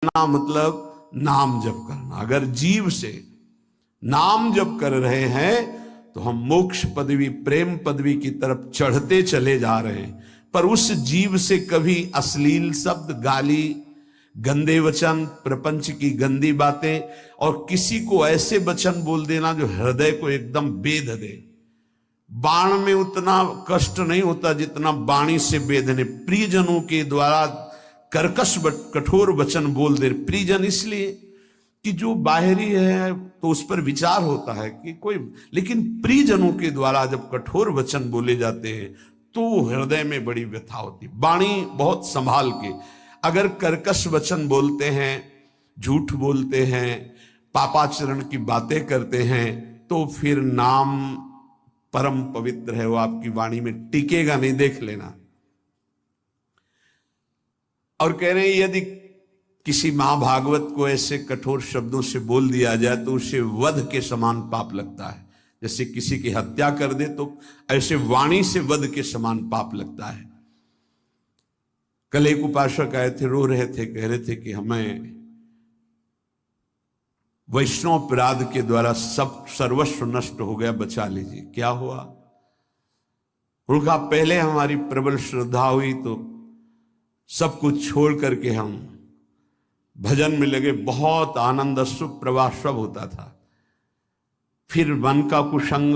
करना मतलब नाम जप करना। अगर जीव से नाम जप कर रहे हैं तो हम मोक्ष पदवी, प्रेम पदवी की तरफ चढ़ते चले जा रहे हैं। पर उस जीव से कभी अश्लील शब्द, गाली, गंदे वचन, प्रपंच की गंदी बातें और किसी को ऐसे वचन बोल देना जो हृदय को एकदम बेध दे। बाण में उतना कष्ट नहीं होता जितना वाणी से बेधने। प्रियजनों के द्वारा कर्कश कठोर वचन बोल दे। प्रियजन इसलिए कि जो बाहरी है तो उस पर विचार होता है कि कोई, लेकिन प्रियजनों के द्वारा जब कठोर वचन बोले जाते हैं तो हृदय में बड़ी व्यथा होती। वाणी बहुत संभाल के, अगर कर्कश वचन बोलते हैं, झूठ बोलते हैं, पापाचरण की बातें करते हैं तो फिर नाम परम पवित्र है, वो आपकी वाणी में टिकेगा नहीं, देख लेना। और कह रहे हैं यदि किसी महाभागवत को ऐसे कठोर शब्दों से बोल दिया जाए तो उसे वध के समान पाप लगता है। जैसे किसी की हत्या कर दे तो ऐसे वाणी से वध के समान पाप लगता है। कल एक उपासक आए थे, रो रहे थे, कह रहे थे कि हमें वैष्णव अपराध के द्वारा सब सर्वस्व नष्ट हो गया, बचा लीजिए। क्या हुआ? उनका पहले हमारी प्रबल श्रद्धा हुई तो सब कुछ छोड़ करके हम भजन में लगे, बहुत आनंद, अश्रु प्रवाह सब होता था। फिर मन का कुसंग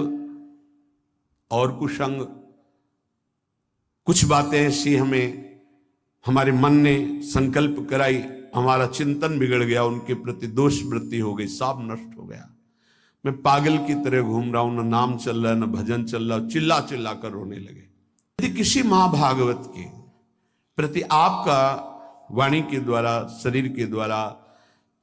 और कुसंग, कुछ बातें ऐसी हमारे मन ने संकल्प कराई, हमारा चिंतन बिगड़ गया, उनके प्रति दोष वृत्ति हो गई, सब नष्ट हो गया। मैं पागल की तरह घूम रहा हूं, न नाम चल रहा है, न भजन चल रहा, चिल्ला चिल्ला कर रोने लगे। यदि किसी महाभागवत के प्रति आपका वाणी के द्वारा, शरीर के द्वारा,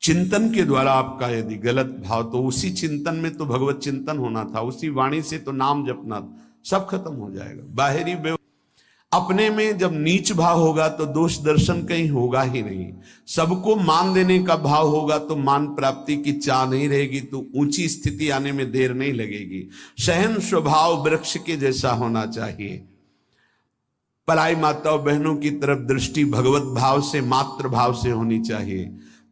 चिंतन के द्वारा आपका यदि गलत भाव, तो उसी चिंतन में तो भगवत चिंतन होना था, उसी वाणी से तो नाम जपना, सब खत्म हो जाएगा। बाहरी अपने में जब नीच भाव होगा तो दोष दर्शन कहीं होगा ही नहीं। सबको मान देने का भाव होगा तो मान प्राप्ति की चाह नहीं रहेगी, तो ऊंची स्थिति आने में देर नहीं लगेगी। सहन स्वभाव वृक्ष के जैसा होना चाहिए। पराई माताओं बहनों की तरफ दृष्टि भगवत भाव से, मातृ भाव से होनी चाहिए।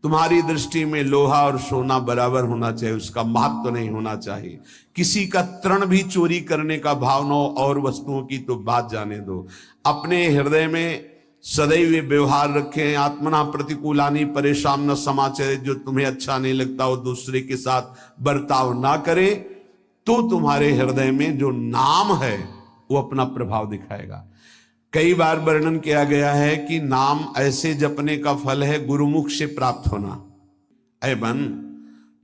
तुम्हारी दृष्टि में लोहा और सोना बराबर होना चाहिए, उसका महत्व नहीं होना चाहिए। किसी का तृण भी चोरी करने का भाव न हो, और वस्तुओं की तो बात जाने दो। अपने हृदय में सदैव व्यवहार रखें। आत्मना प्रतिकूलानी परेशान न समाचार, जो तुम्हें अच्छा नहीं लगता वो दूसरे के साथ बर्ताव ना करे, तो तुम्हारे हृदय में जो नाम है वो अपना प्रभाव दिखाएगा। कई बार वर्णन किया गया है कि नाम ऐसे जपने का फल है गुरुमुख से प्राप्त होना। ऐ बन,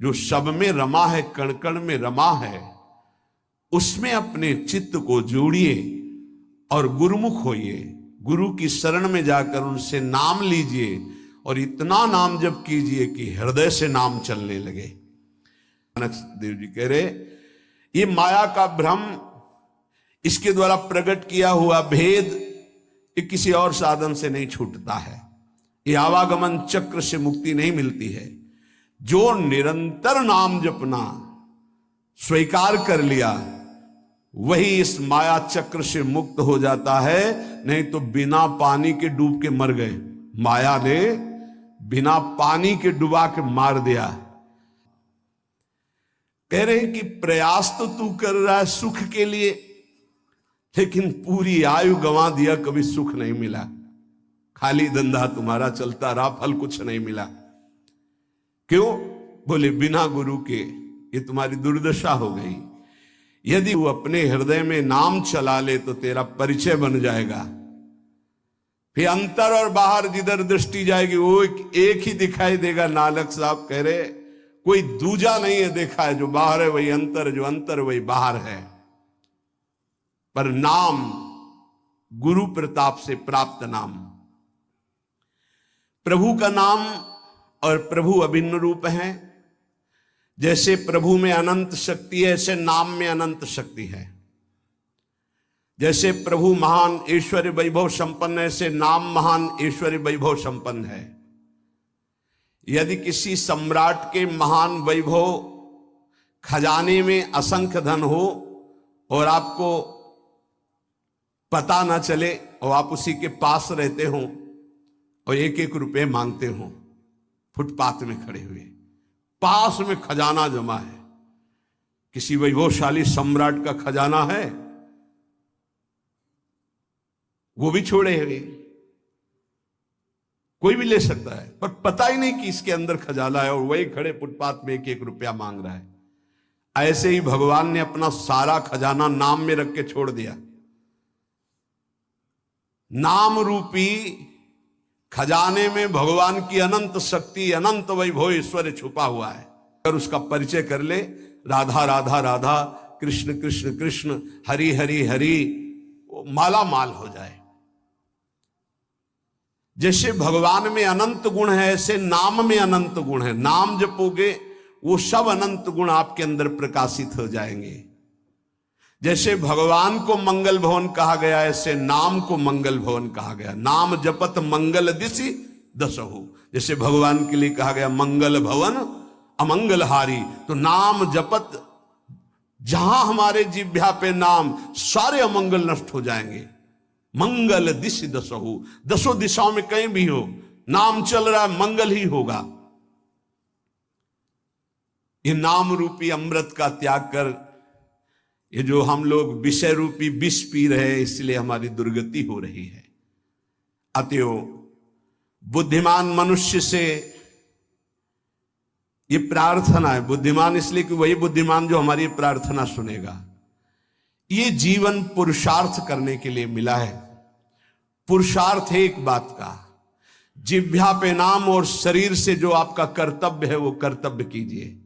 जो सब में रमा है, कण कण में रमा है, उसमें अपने चित्त को जोड़िए और गुरुमुख होइए। गुरु की शरण में जाकर उनसे नाम लीजिए और इतना नाम जप कीजिए कि हृदय से नाम चलने लगे। देव जी कह रहे, ये माया का भ्रम, इसके द्वारा प्रकट किया हुआ भेद, ये किसी और साधन से नहीं छूटता है। ये आवागमन चक्र से मुक्ति नहीं मिलती है। जो निरंतर नाम जपना स्वीकार कर लिया वही इस माया चक्र से मुक्त हो जाता है। नहीं तो बिना पानी के डूब के मर गए। माया ने बिना पानी के डुबा के मार दिया। कह रहे कि प्रयास तो तू कर रहा है सुख के लिए, लेकिन पूरी आयु गंवा दिया, कभी सुख नहीं मिला। खाली धंधा तुम्हारा चलता रहा, फल कुछ नहीं मिला। क्यों? बोले बिना गुरु के ये तुम्हारी दुर्दशा हो गई। यदि वो अपने हृदय में नाम चला ले तो तेरा परिचय बन जाएगा। फिर अंतर और बाहर जिधर दृष्टि जाएगी वो एक ही दिखाई देगा। नानक साहब कह रहे, कोई दूजा नहीं है देखा है। जो बाहर है वही अंतर, जो अंतर वही बाहर है। पर नाम गुरु प्रताप से प्राप्त नाम, प्रभु का नाम और प्रभु अभिन्न रूप है। जैसे प्रभु में अनंत शक्ति है, ऐसे नाम में अनंत शक्ति है। जैसे प्रभु महान ऐश्वर्य वैभव संपन्न है, ऐसे नाम महान ऐश्वर्य वैभव संपन्न है। यदि किसी सम्राट के महान वैभव खजाने में असंख्य धन हो और आपको पता ना चले और आप उसी के पास रहते हो और एक एक रुपए मांगते हो, फुटपाथ में खड़े हुए, पास में खजाना जमा है, किसी वैभवशाली सम्राट का खजाना है, वो भी छोड़े हुए, कोई भी ले सकता है, पर पता ही नहीं कि इसके अंदर खजाना है, और वही खड़े फुटपाथ में 1-1 रुपया मांग रहा है। ऐसे ही भगवान ने अपना सारा खजाना नाम में रख के छोड़ दिया। नाम रूपी खजाने में भगवान की अनंत शक्ति, अनंत वैभव, ऐश्वर्य छुपा हुआ है। अगर उसका परिचय कर ले, राधा राधा राधा, कृष्ण कृष्ण कृष्ण, हरि हरि हरि, वो माला माल हो जाए। जैसे भगवान में अनंत गुण है, ऐसे नाम में अनंत गुण है। नाम जपोगे वो सब अनंत गुण आपके अंदर प्रकाशित हो जाएंगे। जैसे भगवान को मंगल भवन कहा गया, ऐसे नाम को मंगल भवन कहा गया। नाम जपत मंगल दिशि दसहु, जैसे भगवान के लिए कहा गया मंगल भवन अमंगल हारी, तो नाम जपत, जहां हमारे जिह्वा पे नाम, सारे अमंगल नष्ट हो जाएंगे। मंगल दिशि दसहु, 10 दिशाओं में कहीं भी हो, नाम चल रहा है, मंगल ही होगा। ये नाम रूपी अमृत का त्याग कर, ये जो हम लोग विषय रूपी विष पी रहे हैं, इसलिए हमारी दुर्गति हो रही है। अतएव बुद्धिमान मनुष्य से ये प्रार्थना है, बुद्धिमान इसलिए कि वही बुद्धिमान जो हमारी प्रार्थना सुनेगा। ये जीवन पुरुषार्थ करने के लिए मिला है। पुरुषार्थ है एक बात का, जिह्वा पे नाम और शरीर से जो आपका कर्तव्य है वो कर्तव्य कीजिए।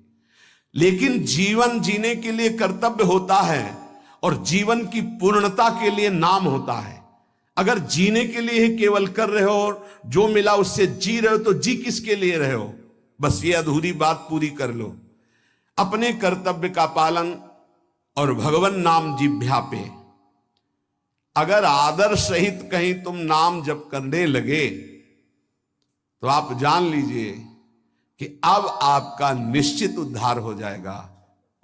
लेकिन जीवन जीने के लिए कर्तव्य होता है और जीवन की पूर्णता के लिए नाम होता है। अगर जीने के लिए ही केवल कर रहे हो और जो मिला उससे जी रहे हो, तो जी किसके लिए रहे हो? बस ये अधूरी बात पूरी कर लो। अपने कर्तव्य का पालन और भगवान नाम जिह्वा पे, अगर आदर सहित कहीं तुम नाम जप करने लगे तो आप जान लीजिए कि अब आपका निश्चित उद्धार हो जाएगा।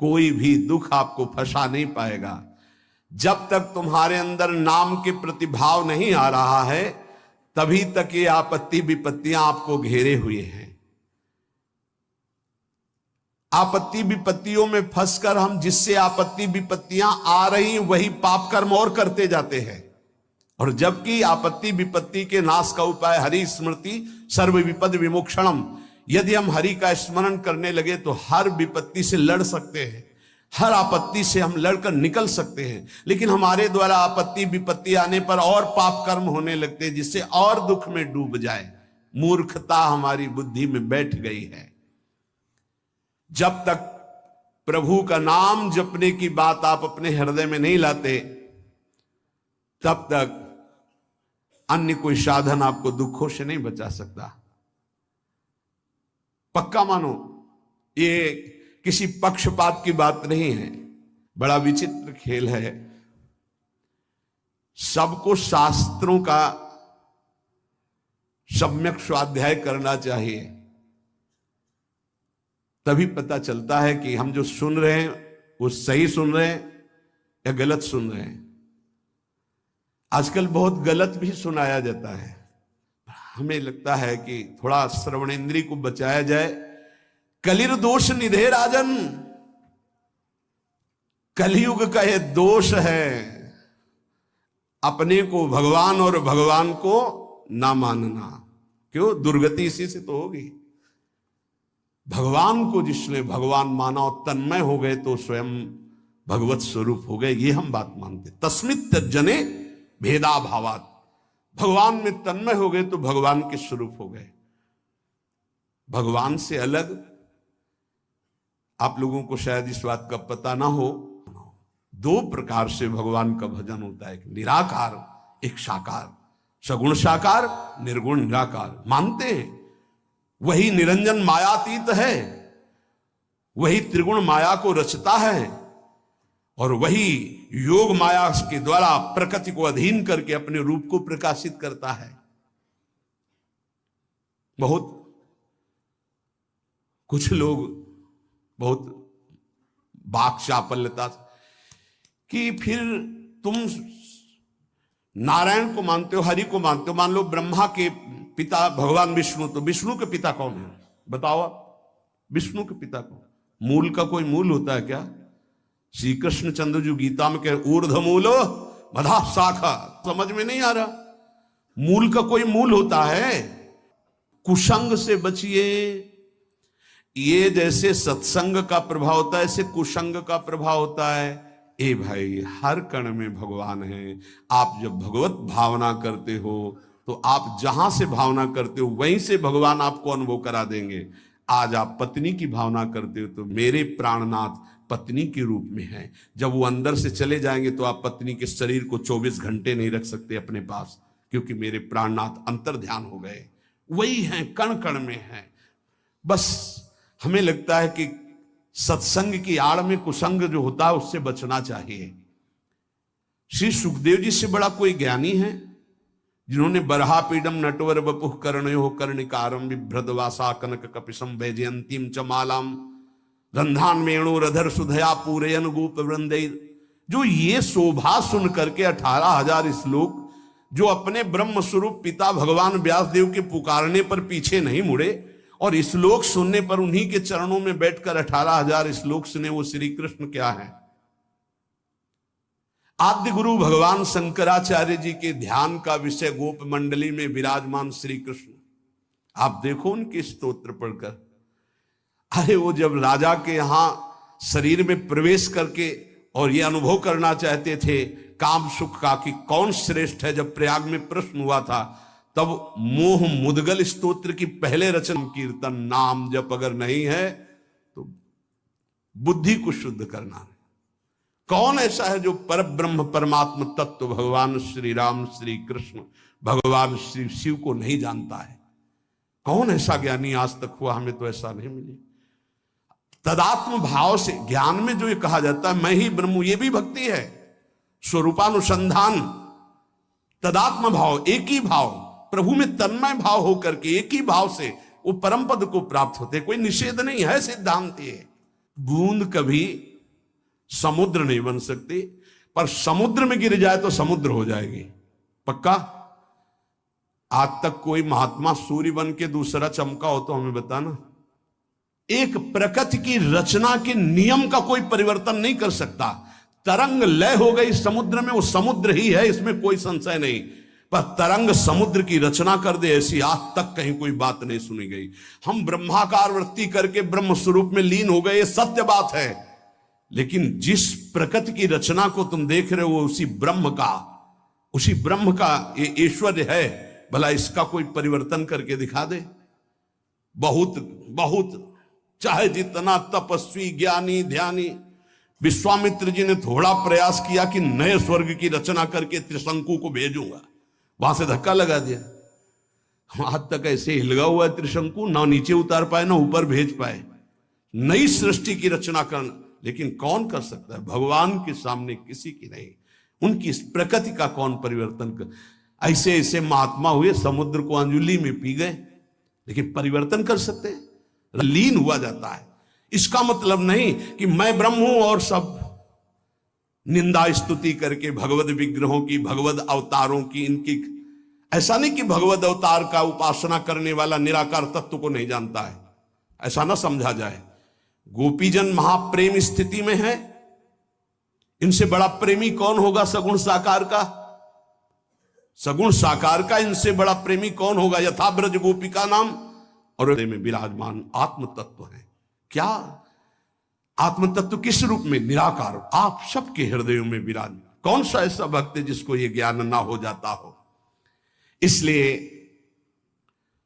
कोई भी दुख आपको फंसा नहीं पाएगा। जब तक तुम्हारे अंदर नाम के प्रतिभाव नहीं आ रहा है, तभी तक ये आपत्ति विपत्तियां आपको घेरे हुए हैं। आपत्ति विपत्तियों में फंसकर हम जिससे आपत्ति विपत्तियां आ रही वही पाप कर्म और करते जाते हैं। और जबकि आपत्ति विपत्ति के नाश का उपाय हरि स्मृति सर्व विपद विमोक्षणम, यदि हम हरि का स्मरण करने लगे तो हर विपत्ति से लड़ सकते हैं, हर आपत्ति से हम लड़कर निकल सकते हैं। लेकिन हमारे द्वारा आपत्ति विपत्ति आने पर और पाप कर्म होने लगते हैं, जिससे और दुख में डूब जाए। मूर्खता हमारी बुद्धि में बैठ गई है। जब तक प्रभु का नाम जपने की बात आप अपने हृदय में नहीं लाते, तब तक अन्य कोई साधन आपको दुखों से नहीं बचा सकता। पक्का मानो, ये किसी पक्षपात की बात नहीं है। बड़ा विचित्र खेल है। सबको शास्त्रों का सम्यक स्वाध्याय करना चाहिए, तभी पता चलता है कि हम जो सुन रहे हैं वो सही सुन रहे हैं या गलत सुन रहे हैं। आजकल बहुत गलत भी सुनाया जाता है। हमें लगता है कि थोड़ा श्रवण इंद्री को बचाया जाए। कलिर दोष निधे राजन, कलयुग का यह दोष है, अपने को भगवान और भगवान को ना मानना। क्यों? दुर्गति इसी से तो होगी। भगवान को जिसने भगवान माना और तन्मय हो गए तो स्वयं भगवत स्वरूप हो गए, ये हम बात मानते। तस्मित तज्जने भेदा भावात, भगवान में तन्मय हो गए तो भगवान के स्वरूप हो गए। भगवान से अलग आप लोगों को शायद इस बात का पता ना हो, 2 प्रकार से भगवान का भजन होता है, एक निराकार, एक साकार। सगुण साकार, निर्गुण निराकार मानते हैं। वही निरंजन मायातीत है, वही त्रिगुण माया को रचता है, और वही योग माया के द्वारा प्रकृति को अधीन करके अपने रूप को प्रकाशित करता है। बहुत कुछ लोग बहुत बाक चापल्यता कि फिर तुम नारायण को मानते हो, हरि को मानते हो। मान लो ब्रह्मा के पिता भगवान विष्णु, तो विष्णु के पिता कौन है? बताओ आप, विष्णु के पिता को। मूल का कोई मूल होता है क्या? श्री कृष्ण चंद्र जी गीता में कह ऊर्ध्व मूलो मधा शाखा, समझ में नहीं आ रहा? मूल का कोई मूल होता है? कुसंग से बचिए। ये जैसे सत्संग का प्रभाव होता है, ऐसे कुसंग का प्रभाव होता है। ए भाई, हर कण में भगवान है। आप जब भगवत भावना करते हो तो आप जहां से भावना करते हो वहीं से भगवान आपको अनुभव करा देंगे। आज आप पत्नी की भावना करते हो तो मेरे प्राणनाथ पत्नी के रूप में है। जब वो अंदर से चले जाएंगे तो आप पत्नी के शरीर को 24 घंटे नहीं रख सकते अपने पास, क्योंकि मेरे प्राणनाथ अंतर ध्यान हो गए। वही हैं, कण कण में हैं। बस हमें लगता है कि सत्संग की आड़ में कुसंग जो होता है उससे बचना चाहिए। श्री सुखदेव जी से बड़ा कोई ज्ञानी है जिन्होंने बरहा पीडम नटवर बपुः कर्णयो कर्णिकारम बिभ्रदवासा कनक कपिशम वैजयंतीम च मालाम रंधान मेणु रधर सुधया पूरयन गोप वृंदे, जो ये शोभा सुन करके 18,000 श्लोक, जो अपने ब्रह्म स्वरूप पिता भगवान व्यासदेव के पुकारने पर पीछे नहीं मुड़े और श्लोक सुनने पर उन्हीं के चरणों में बैठकर 18,000 श्लोक सुने, वो श्री कृष्ण क्या है? आद्य गुरु भगवान शंकराचार्य जी के ध्यान का विषय गोप मंडली में विराजमान श्री कृष्ण। आप देखो उनके स्तोत्र पढ़कर। अरे वो जब राजा के यहां शरीर में प्रवेश करके और ये अनुभव करना चाहते थे काम सुख का कि कौन श्रेष्ठ है, जब प्रयाग में प्रश्न हुआ था, तब मोह मुदगल स्तोत्र की पहले रचना कीर्तन नाम जप अगर नहीं है तो बुद्धि को शुद्ध करना। कौन ऐसा है जो पर ब्रह्म परमात्म तत्व भगवान श्री राम श्री कृष्ण भगवान श्री शिव को नहीं जानता है? कौन ऐसा ज्ञानी आज तक हुआ? हमें तो ऐसा नहीं मिली। तदात्म भाव से ज्ञान में जो ये कहा जाता है मैं ही ब्रह्म हूं, ये भी भक्ति है। स्वरूपानुसंधान, तदात्म भाव, एक ही भाव, प्रभु में तन्मय भाव होकर के एक ही भाव से वो परम पद को प्राप्त होते। कोई निषेध नहीं है, सिद्धांत ये। बूंद कभी समुद्र नहीं बन सकती, पर समुद्र में गिर जाए तो समुद्र हो जाएगी, पक्का। आज तक कोई महात्मा सूर्य बन के दूसरा चमका हो तो हमें बताना। एक प्रकृति की रचना के नियम का कोई परिवर्तन नहीं कर सकता। तरंग लय हो गई समुद्र में, वो समुद्र ही है, इसमें कोई संशय नहीं। पर तरंग समुद्र की रचना कर दे, ऐसी आज तक कहीं कोई बात नहीं सुनी गई। हम ब्रह्माकार वृत्ति करके ब्रह्म स्वरूप में लीन हो गए, ये सत्य बात है। लेकिन जिस प्रकृति की रचना को तुम देख रहे हो उसी ब्रह्म का ये ऐश्वर्य है। भला इसका कोई परिवर्तन करके दिखा दे। बहुत चाहे जितना तपस्वी ज्ञानी ध्यानी, विश्वामित्र जी ने थोड़ा प्रयास किया कि नए स्वर्ग की रचना करके त्रिशंकु को भेजूंगा, वहां से धक्का लगा दिया। आज तक ऐसे हिलगा हुआ है त्रिशंकु, ना नीचे उतार पाए ना ऊपर भेज पाए। नई सृष्टि की रचना करना, लेकिन कौन कर सकता है? भगवान के सामने किसी की नहीं। उनकी इस प्रकृति का कौन परिवर्तन कर? ऐसे ऐसे महात्मा हुए, समुद्र को अंजुली में पी गए, लेकिन परिवर्तन कर सकते हैं? लीन हुआ जाता है। इसका मतलब नहीं कि मैं ब्रह्म हूं और सब निंदा स्तुति करके भगवत विग्रहों की, भगवत अवतारों की, इनकी। ऐसा नहीं कि भगवत अवतार का उपासना करने वाला निराकार तत्व को नहीं जानता है, ऐसा ना समझा जाए। गोपीजन महाप्रेम स्थिति में है, इनसे बड़ा प्रेमी कौन होगा? सगुण साकार का, सगुण साकार का इनसे बड़ा प्रेमी कौन होगा? यथा ब्रज गोपिका नाम, और में विराजमान आत्म तत्व है। क्या आत्म तत्व किस रूप में? निराकार, आप सबके हृदयों में विराज। कौन सा ऐसा भक्त है जिसको यह ज्ञान ना हो जाता हो? इसलिए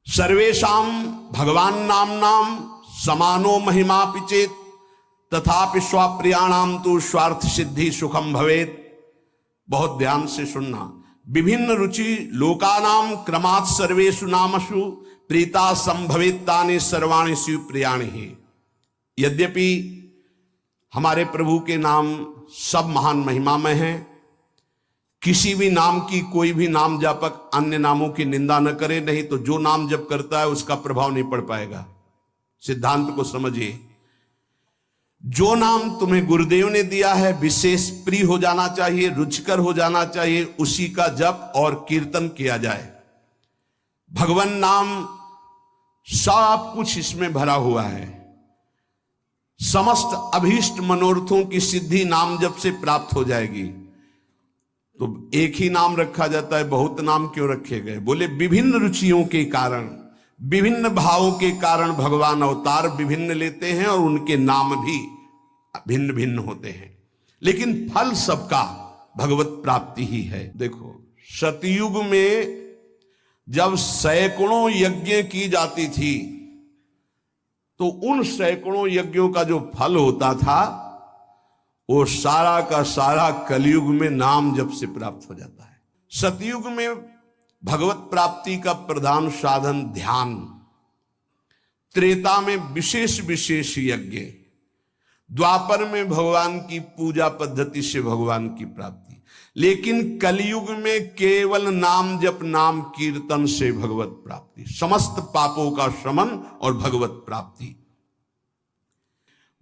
सर्वेशाम भगवान नाम समानो महिमा पिचेत तथापि स्वाप्रियाणाम तो स्वार्थ सिद्धि सुखम भवेत। बहुत ध्यान से सुनना। विभिन्न रुचि लोकानाम क्रमात् सर्वेषु नामसु प्रीता संभवेत्तानि सर्वाणि शिव प्रियाणि ही। यद्यपि हमारे प्रभु के नाम सब महान महिमा में हैं, किसी भी नाम की कोई भी नाम जापक अन्य नामों की निंदा न करे, नहीं तो जो नाम जप करता है उसका प्रभाव नहीं पड़ पाएगा। सिद्धांत को समझिए। जो नाम तुम्हें गुरुदेव ने दिया है विशेष प्रिय हो जाना चाहिए, रुचिकर हो जाना चाहिए, उसी का जप और कीर्तन किया जाए। भगवान नाम सब कुछ इसमें भरा हुआ है। समस्त अभीष्ट मनोरथों की सिद्धि नाम जप से प्राप्त हो जाएगी। तो एक ही नाम रखा जाता है, बहुत नाम क्यों रखे गए? बोले विभिन्न रुचियों के कारण, विभिन्न भावों के कारण भगवान अवतार विभिन्न लेते हैं और उनके नाम भी भिन्न भिन्न होते हैं, लेकिन फल सबका भगवत प्राप्ति ही है। देखो, सतयुग में जब सैकड़ों यज्ञ की जाती थी तो उन सैकड़ों यज्ञों का जो फल होता था वो सारा का सारा कलयुग में नाम जप से प्राप्त हो जाता है। सतयुग में भगवत प्राप्ति का प्रधान साधन ध्यान, त्रेता में विशेष विशेष यज्ञ, द्वापर में भगवान की पूजा पद्धति से भगवान की प्राप्ति, लेकिन कलयुग में केवल नाम जप नाम कीर्तन से भगवत प्राप्ति, समस्त पापों का शमन और भगवत प्राप्ति।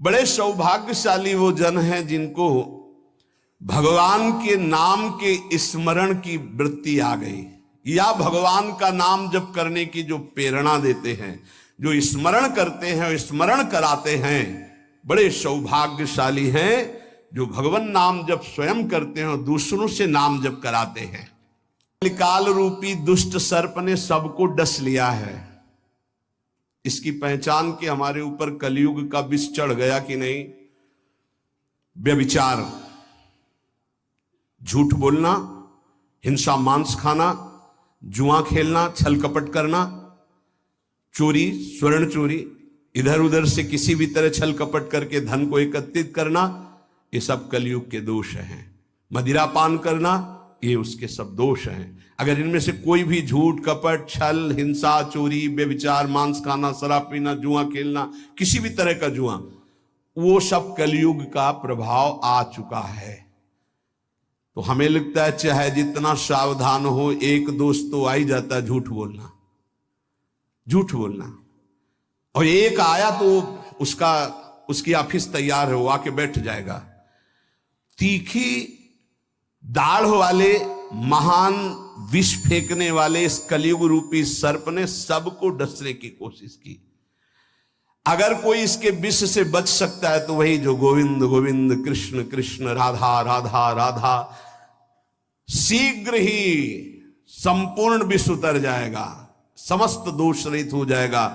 बड़े सौभाग्यशाली वो जन हैं जिनको भगवान के नाम के स्मरण की वृत्ति आ गई, या भगवान का नाम जप करने की जो प्रेरणा देते हैं, जो स्मरण करते हैं और स्मरण कराते हैं, बड़े सौभाग्यशाली हैं जो भगवान नाम जप स्वयं करते हैं और दूसरों से नाम जप कराते हैं। काल रूपी दुष्ट सर्प ने सबको डस लिया है। इसकी पहचान कि हमारे ऊपर कलयुग का विष चढ़ गया कि नहीं? व्यभिचार, झूठ बोलना, हिंसा मांस खाना, जुआ खेलना, छल कपट करना, चोरी, स्वर्ण चोरी, इधर उधर से किसी भी तरह छल कपट करके धन को एकत्रित करना, ये सब कलयुग के दोष हैं। मदिरा पान करना, ये उसके सब दोष हैं। अगर इनमें से कोई भी झूठ, कपट, छल, हिंसा, चोरी, बेविचार, मांस खाना, शराब पीना, जुआ खेलना, किसी भी तरह का जुआ, वो सब कलयुग का प्रभाव आ चुका है। तो हमें लगता है चाहे जितना सावधान हो, एक दोष तो आ ही जाता है, झूठ बोलना। झूठ बोलना, और एक आया तो उसकी ऑफिस तैयार है, वो आके बैठ जाएगा। तीखी दाढ़ वाले महान विष फेंकने वाले इस कलयुग रूपी सर्प ने सबको डसने की कोशिश की। अगर कोई इसके विष से बच सकता है तो वही जो गोविंद गोविंद, कृष्ण कृष्ण, राधा राधा राधा, शीघ्र ही संपूर्ण विष उतर जाएगा, समस्त दोष रहित हो जाएगा।